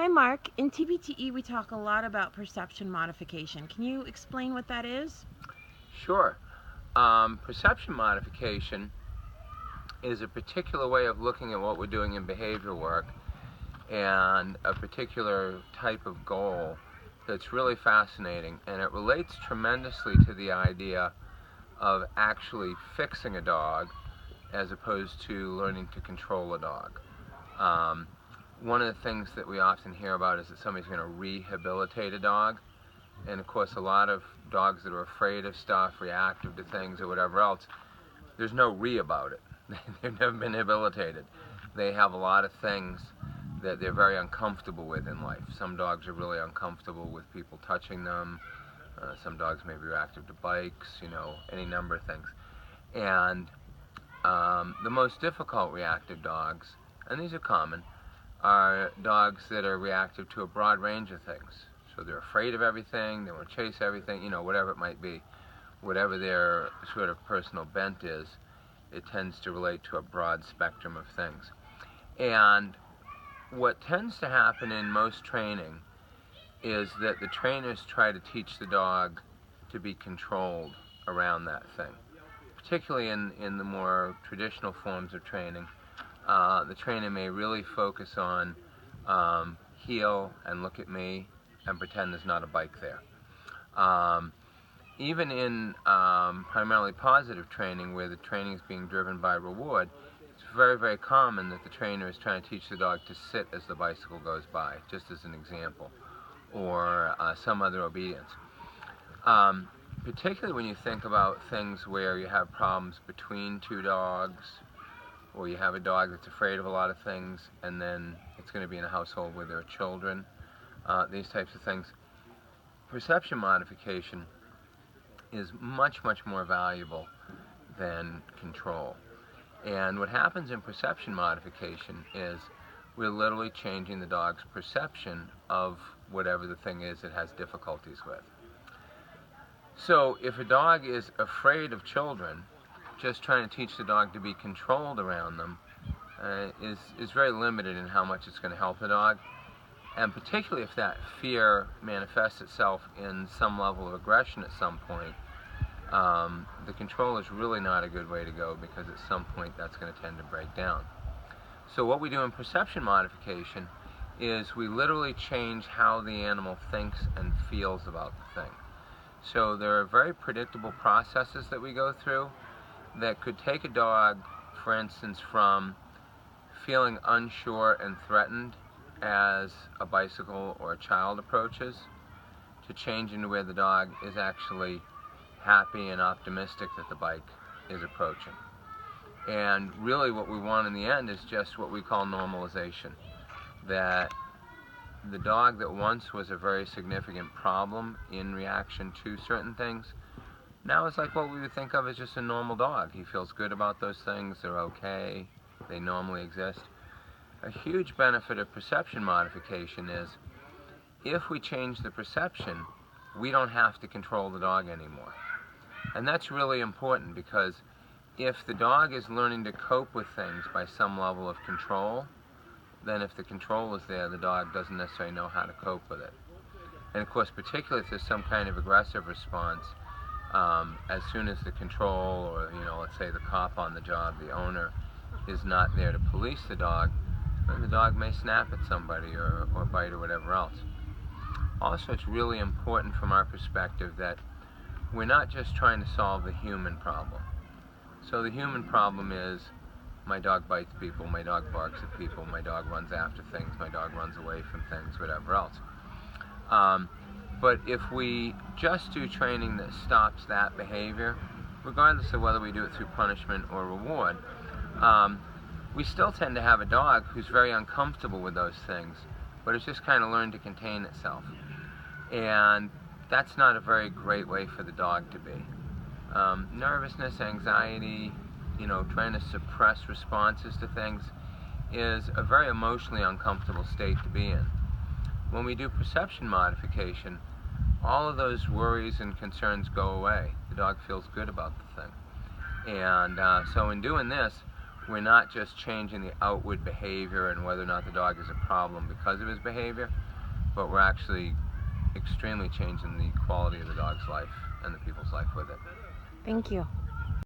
Hi Mark, in TBTE we talk a lot about perception modification. Can you explain what that is? Sure. Perception modification is a particular way of looking at what we're doing in behavior work and a particular type of goal that's really fascinating, and it relates tremendously to the idea of actually fixing a dog as opposed to learning to control a dog. One of the things that we often hear about is that somebody's going to rehabilitate a dog, and of course a lot of dogs that are afraid of stuff, reactive to things or whatever else, there's no re about it. They've never been rehabilitated. They have a lot of things that they're very uncomfortable with in life. Some dogs are really uncomfortable with people touching them. Some dogs may be reactive to bikes, any number of things. And the most difficult reactive dogs, and these are common, are dogs that are reactive to a broad range of things. So they're afraid of everything, they want to chase everything, whatever it might be. Whatever their sort of personal bent is, it tends to relate to a broad spectrum of things. And what tends to happen in most training is that the trainers try to teach the dog to be controlled around that thing. Particularly in the more traditional forms of training, the trainer may really focus on heel and look at me and pretend there's not a bike there. Even in primarily positive training, where the training is being driven by reward, it's very, very common that the trainer is trying to teach the dog to sit as the bicycle goes by, just as an example, or some other obedience. Particularly when you think about things where you have problems between two dogs, or you have a dog that's afraid of a lot of things, and then it's going to be in a household where there are children, these types of things. Perception modification is much, much more valuable than control. And what happens in perception modification is we're literally changing the dog's perception of whatever the thing is it has difficulties with. So if a dog is afraid of children, just trying to teach the dog to be controlled around them is very limited in how much it's going to help the dog. And particularly if that fear manifests itself in some level of aggression at some point, the control is really not a good way to go, because at some point that's going to tend to break down. So what we do in perception modification is we literally change how the animal thinks and feels about the thing. So there are very predictable processes that we go through that could take a dog, for instance, from feeling unsure and threatened as a bicycle or a child approaches, to changing to where the dog is actually happy and optimistic that the bike is approaching. And really what we want in the end is just what we call normalization. That the dog that once was a very significant problem in reaction to certain things, now is like what we would think of as just a normal dog. He feels good about those things, they're okay, they normally exist. A huge benefit of perception modification is if we change the perception, we don't have to control the dog anymore. And that's really important, because if the dog is learning to cope with things by some level of control, then if the control is there, the dog doesn't necessarily know how to cope with it. And of course, particularly if there's some kind of aggressive response, as soon as the control, or let's say the cop on the job, the owner, is not there to police the dog may snap at somebody or bite or whatever else. Also, it's really important from our perspective that we're not just trying to solve the human problem. So the human problem is, my dog bites people, my dog barks at people, my dog runs after things, my dog runs away from things, whatever else. But if we just do training that stops that behavior, regardless of whether we do it through punishment or reward, we still tend to have a dog who's very uncomfortable with those things, but it's just kind of learned to contain itself. And that's not a very great way for the dog to be. Nervousness, anxiety, trying to suppress responses to things is a very emotionally uncomfortable state to be in. When we do perception modification, all of those worries and concerns go away. The dog feels good about the thing. And so in doing this, we're not just changing the outward behavior and whether or not the dog is a problem because of his behavior, but we're actually extremely changing the quality of the dog's life and the people's life with it. Thank you.